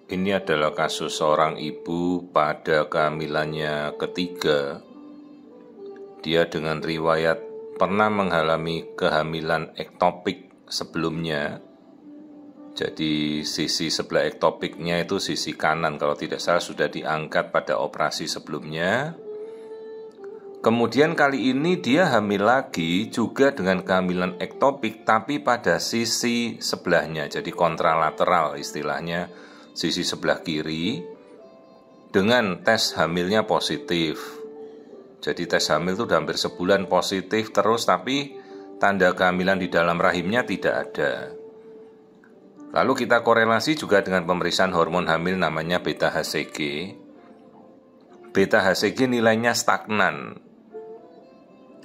Ini adalah kasus seorang ibu pada kehamilannya ketiga. Dia dengan riwayat pernah mengalami kehamilan ektopik sebelumnya. Jadi sisi sebelah ektopiknya itu sisi kanan, kalau tidak salah sudah diangkat pada operasi sebelumnya. Kemudian kali ini dia hamil lagi juga dengan kehamilan ektopik, tapi pada sisi sebelahnya, jadi kontralateral istilahnya, sisi sebelah kiri, dengan tes hamilnya positif. Jadi tes hamil itu udah hampir sebulan positif terus, tapi tanda kehamilan di dalam rahimnya tidak ada. Lalu kita korelasi juga dengan pemeriksaan hormon hamil namanya beta HCG. Beta HCG nilainya stagnan.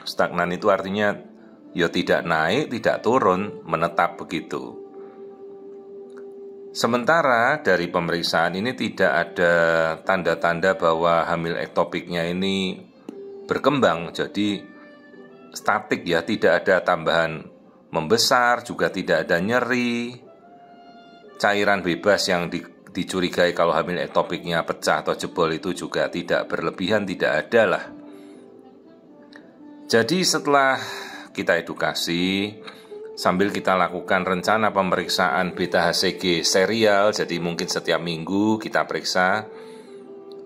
Stagnan itu artinya ya tidak naik, tidak turun, menetap begitu. Sementara dari pemeriksaan ini tidak ada tanda-tanda bahwa hamil ektopiknya ini berkembang, jadi statik ya, tidak ada tambahan membesar, juga tidak ada nyeri. Cairan bebas yang dicurigai kalau hamil ektopiknya pecah atau jebol itu juga tidak berlebihan, tidak ada lah. Jadi setelah kita edukasi, sambil kita lakukan rencana pemeriksaan beta HCG serial, jadi mungkin setiap minggu kita periksa,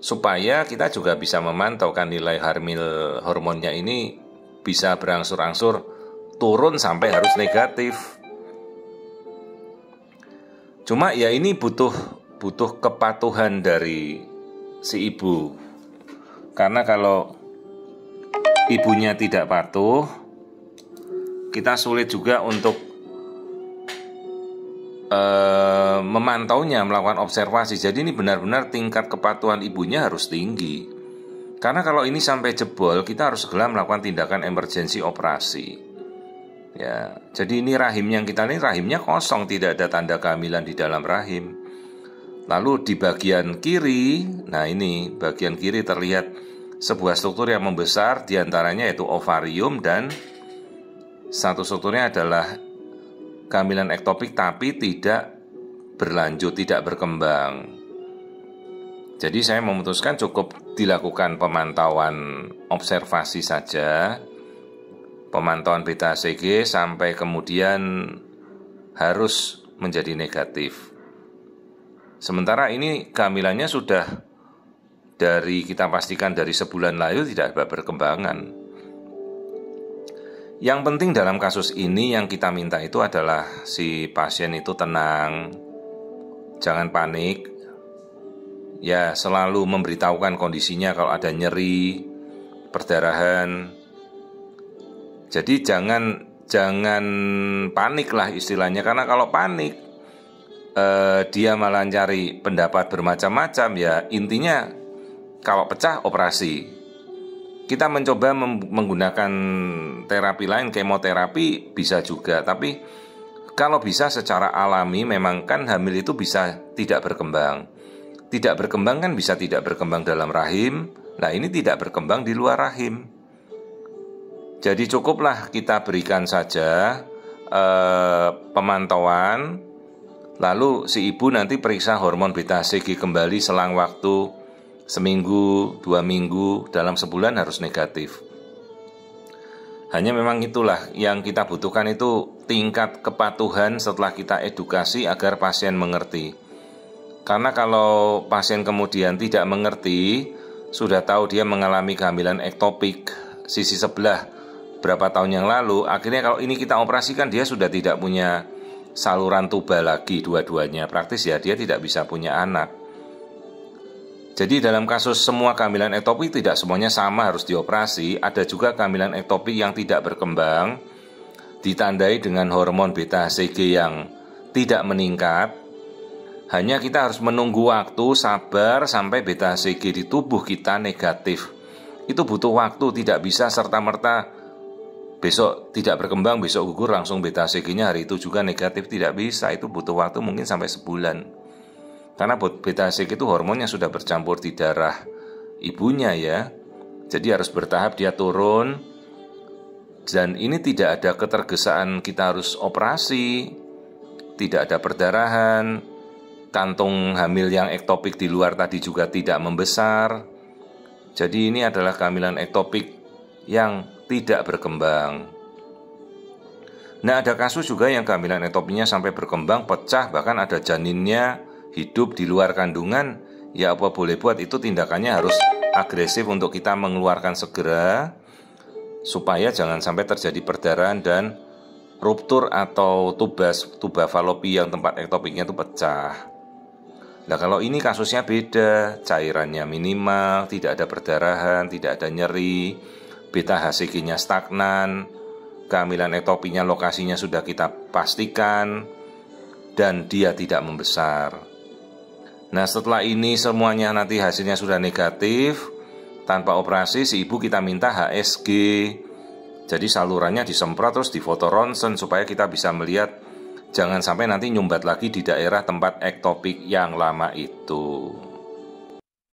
supaya kita juga bisa memantau kan nilai hamil hormonnya ini bisa berangsur-angsur turun sampai harus negatif. Cuma ya ini butuh kepatuhan dari si ibu. Karena kalau ibunya tidak patuh, kita sulit juga untuk memantaunya, melakukan observasi. Jadi ini benar-benar tingkat kepatuhan ibunya harus tinggi. Karena kalau ini sampai jebol, kita harus segera melakukan tindakan emergensi operasi. Ya, jadi ini rahim yang kita lihat, rahimnya kosong, tidak ada tanda kehamilan di dalam rahim. Lalu di bagian kiri, nah ini bagian kiri terlihat sebuah struktur yang membesar, diantaranya yaitu ovarium, dan satu strukturnya adalah kehamilan ektopik tapi tidak berlanjut, tidak berkembang. Jadi saya memutuskan cukup dilakukan pemantauan observasi saja, pemantauan beta HCG sampai kemudian harus menjadi negatif. Sementara ini kehamilannya sudah kita pastikan dari sebulan lalu tidak ada perkembangan. Yang penting dalam kasus ini yang kita minta itu adalah si pasien itu tenang, jangan panik. Ya, selalu memberitahukan kondisinya kalau ada nyeri, perdarahan. Jadi jangan panik lah istilahnya, karena kalau panik dia malah cari pendapat bermacam-macam. Ya intinya kalau pecah operasi. Kita mencoba menggunakan terapi lain, kemoterapi bisa juga, tapi kalau bisa secara alami memang kan hamil itu bisa tidak berkembang. Tidak berkembang kan bisa tidak berkembang dalam rahim. Nah ini tidak berkembang di luar rahim. Jadi cukuplah kita berikan saja pemantauan. Lalu si ibu nanti periksa hormon beta HCG kembali selang waktu seminggu, 2 minggu, dalam sebulan harus negatif. Hanya memang itulah yang kita butuhkan, itu tingkat kepatuhan setelah kita edukasi agar pasien mengerti. Karena kalau pasien kemudian tidak mengerti, sudah tahu dia mengalami kehamilan ektopik sisi sebelah berapa tahun yang lalu, akhirnya kalau ini kita operasikan dia sudah tidak punya saluran tuba lagi dua-duanya, praktis ya dia tidak bisa punya anak. Jadi dalam kasus semua kehamilan ektopik tidak semuanya sama harus dioperasi. Ada juga kehamilan ektopik yang tidak berkembang, ditandai dengan hormon beta HCG yang tidak meningkat. Hanya kita harus menunggu waktu, sabar sampai beta HCG di tubuh kita negatif. Itu butuh waktu, tidak bisa serta-merta besok tidak berkembang, besok gugur langsung beta HCG-nya hari itu juga negatif, tidak bisa. Itu butuh waktu mungkin sampai sebulan. Karena beta HCG itu hormonnya sudah bercampur di darah ibunya ya. Jadi harus bertahap dia turun. Dan ini tidak ada ketergesaan kita harus operasi, tidak ada perdarahan. kantung hamil yang ektopik di luar tadi juga tidak membesar. Jadi ini adalah kehamilan ektopik yang tidak berkembang. Nah, ada kasus juga yang kehamilan ektopiknya sampai berkembang, pecah, bahkan ada janinnya hidup di luar kandungan. Ya apa boleh buat, itu tindakannya harus agresif untuk kita mengeluarkan segera, supaya jangan sampai terjadi perdarahan dan ruptur atau tuba falopi yang tempat ektopiknya itu pecah. Nah, kalau ini kasusnya beda, cairannya minimal, tidak ada perdarahan, tidak ada nyeri, beta HCG-nya stagnan, kehamilan ektopiknya lokasinya sudah kita pastikan, dan dia tidak membesar. Nah, setelah ini semuanya nanti hasilnya sudah negatif, tanpa operasi si ibu kita minta HSG. Jadi salurannya disemprot terus difoto ronsen supaya kita bisa melihat, jangan sampai nanti nyumbat lagi di daerah tempat ektopik yang lama itu.